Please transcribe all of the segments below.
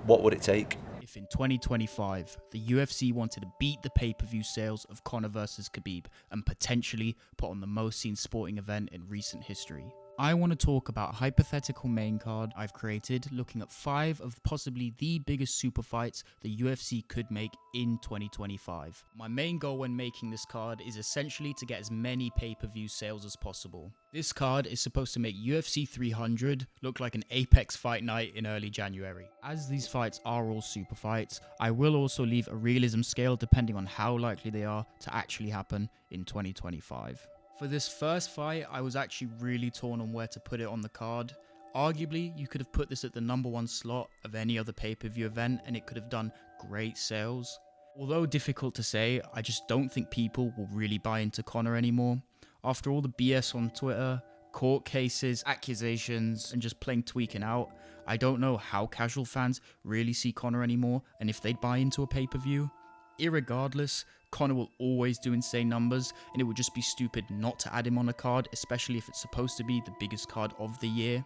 what would it take? If in 2025, the UFC wanted to beat the pay-per-view sales of Conor vs Khabib and potentially put on the most seen sporting event in recent history, I want to talk about a hypothetical main card I've created looking at 5 of possibly the biggest super fights the UFC could make in 2025. My main goal when making this card is essentially to get as many pay-per-view sales as possible. This card is supposed to make UFC 300 look like an Apex fight night in early January. As these fights are all super fights, I will also leave a realism scale depending on how likely they are to actually happen in 2025. For this first fight, I was actually really torn on where to put it on the card. Arguably, you could have put this at the number 1 slot of any other pay-per-view event and it could have done great sales. Although difficult to say, I just don't think people will really buy into Conor anymore. After all the BS on Twitter, court cases, accusations, and just plain tweaking out, I don't know how casual fans really see Conor anymore and if they'd buy into a pay-per-view. Irregardless, Conor will always do insane numbers and it would just be stupid not to add him on a card, especially if it's supposed to be the biggest card of the year.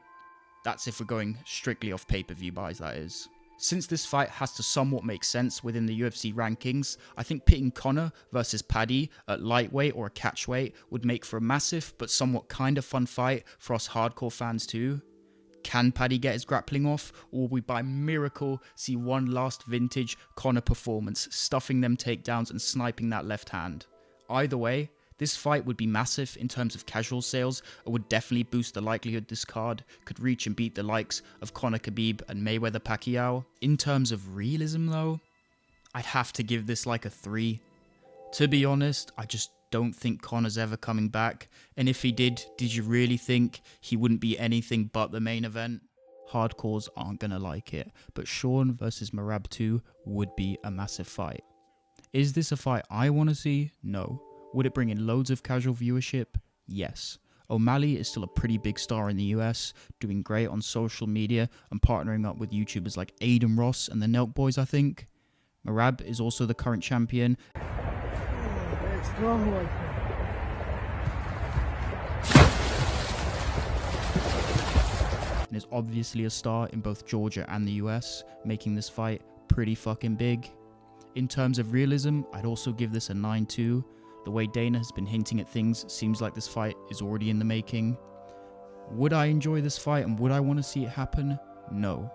That's if we're going strictly off pay-per-view buys, that is. Since this fight has to somewhat make sense within the UFC rankings, I think pitting Conor versus Paddy at lightweight or a catchweight would make for a massive but somewhat kind of fun fight for us hardcore fans too. Can Paddy get his grappling off, or will we by miracle see one last vintage Conor performance, stuffing them takedowns and sniping that left hand? Either way, this fight would be massive in terms of casual sales and would definitely boost the likelihood this card could reach and beat the likes of Conor Khabib and Mayweather Pacquiao. In terms of realism though, I'd have to give this like a 3. To be honest, I just don't think Conor's ever coming back, and if he did you really think he wouldn't be anything but the main event? Hardcores aren't gonna like it, but Sean versus Merab 2 would be a massive fight. Is this a fight I want to see? No. Would it bring in loads of casual viewership? Yes. O'Malley is still a pretty big star in the US, doing great on social media and partnering up with YouTubers like Aiden Ross and the Nelk Boys, I think. Merab is also the current champion. And is obviously a star in both Georgia and the US, making this fight pretty fucking big. In terms of realism, I'd also give this a 9-2. The way Dana has been hinting at things seems like this fight is already in the making. Would I enjoy this fight and would I want to see it happen? No.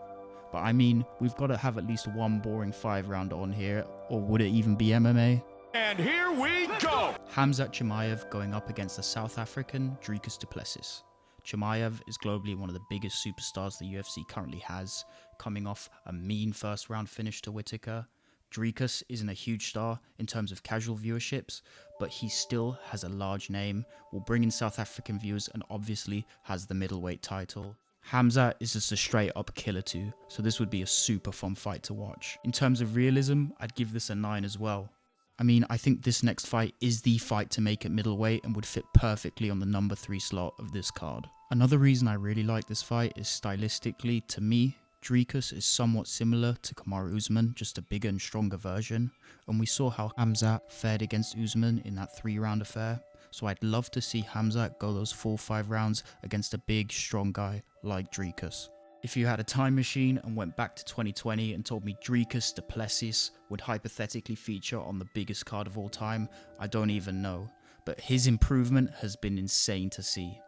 But I mean, we've got to have at least one boring 5-rounder on here, or would it even be MMA? And here we go! Khamzat Chimaev going up against the South African Dricus du Plessis. Chimaev is globally one of the biggest superstars the UFC currently has, coming off a mean first round finish to Whittaker. Dricus isn't a huge star in terms of casual viewerships, but he still has a large name, will bring in South African viewers and obviously has the middleweight title. Khamzat is just a straight up killer too, so this would be a super fun fight to watch. In terms of realism, I'd give this a 9 as well. I mean, I think this next fight is the fight to make at middleweight and would fit perfectly on the number 3 slot of this card. Another reason I really like this fight is stylistically, to me, Dricus is somewhat similar to Kamaru Usman, just a bigger and stronger version, and we saw how Khamzat fared against Usman in that 3-round affair, so I'd love to see Khamzat go those full 5 rounds against a big, strong guy like Dricus. If you had a time machine and went back to 2020 and told me Dricus du Plessis would hypothetically feature on the biggest card of all time, I don't even know, but his improvement has been insane to see.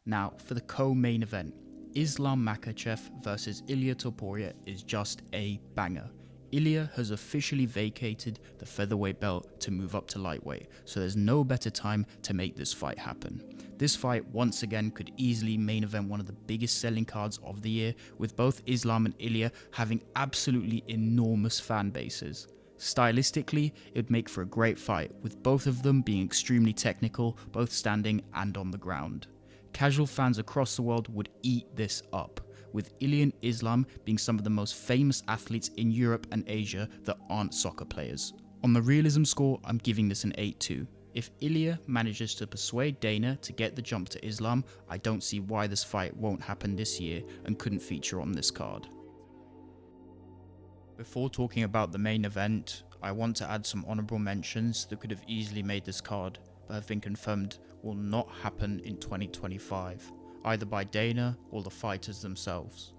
Now, for the co-main event, Islam Makhachev versus Ilia Topuria is just a banger. Ilia has officially vacated the featherweight belt to move up to lightweight, so there's no better time to make this fight happen. This fight once again could easily main event one of the biggest selling cards of the year, with both Islam and Ilia having absolutely enormous fan bases. Stylistically, it would make for a great fight, with both of them being extremely technical, both standing and on the ground. Casual fans across the world would eat this up, with Ilia and Islam being some of the most famous athletes in Europe and Asia that aren't soccer players. On the realism score, I'm giving this an 8-2. If Ilia manages to persuade Dana to get the jump to Islam, I don't see why this fight won't happen this year and couldn't feature on this card. Before talking about the main event, I want to add some honourable mentions that could have easily made this card, but have been confirmed will not happen in 2025, either by Dana or the fighters themselves.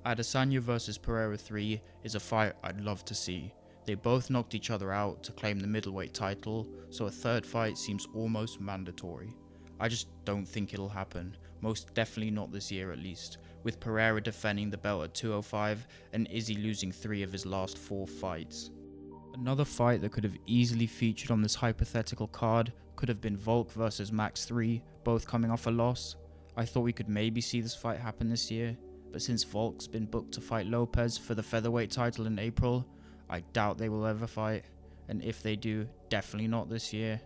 Adesanya vs Pereira 3 is a fight I'd love to see. They both knocked each other out to claim the middleweight title, so a third fight seems almost mandatory. I just don't think it'll happen, most definitely not this year at least, with Pereira defending the belt at 205 and Izzy losing 3 of his last 4 fights. Another fight that could have easily featured on this hypothetical card could have been Volk vs Max 3, both coming off a loss. I thought we could maybe see this fight happen this year, but since Volk's been booked to fight Lopez for the featherweight title in April, I doubt they will ever fight, and if they do, definitely not this year.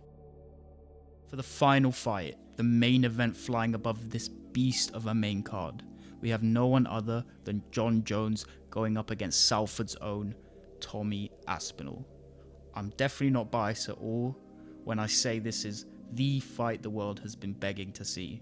For the final fight, the main event flying above this beast of a main card, we have no one other than Jon Jones going up against Salford's own Tommy Aspinall. I'm definitely not biased at all when I say this is the fight the world has been begging to see.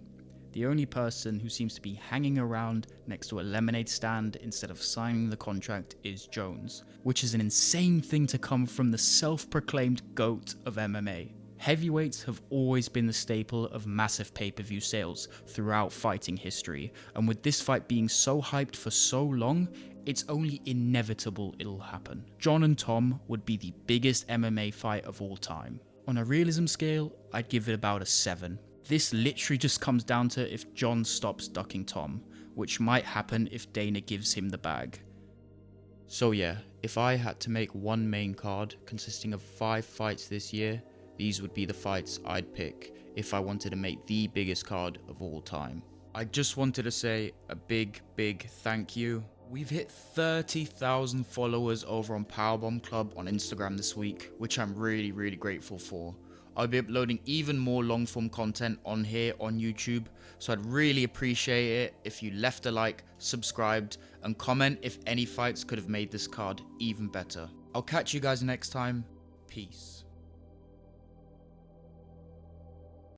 The only person who seems to be hanging around next to a lemonade stand instead of signing the contract is Jones, which is an insane thing to come from the self-proclaimed GOAT of MMA. Heavyweights have always been the staple of massive pay-per-view sales throughout fighting history, and with this fight being so hyped for so long, it's only inevitable it'll happen. Jon and Tom would be the biggest MMA fight of all time. On a realism scale, I'd give it about a 7. This literally just comes down to if Jon stops ducking Tom, which might happen if Dana gives him the bag. So yeah, if I had to make one main card consisting of 5 fights this year, these would be the fights I'd pick if I wanted to make the biggest card of all time. I just wanted to say a big thank you. We've hit 30,000 followers over on Powerbomb Club on Instagram this week, which I'm really grateful for. I'll be uploading even more long form content on here on YouTube, so I'd really appreciate it if you left a like, subscribed, and comment if any fights could have made this card even better. I'll catch you guys next time. Peace.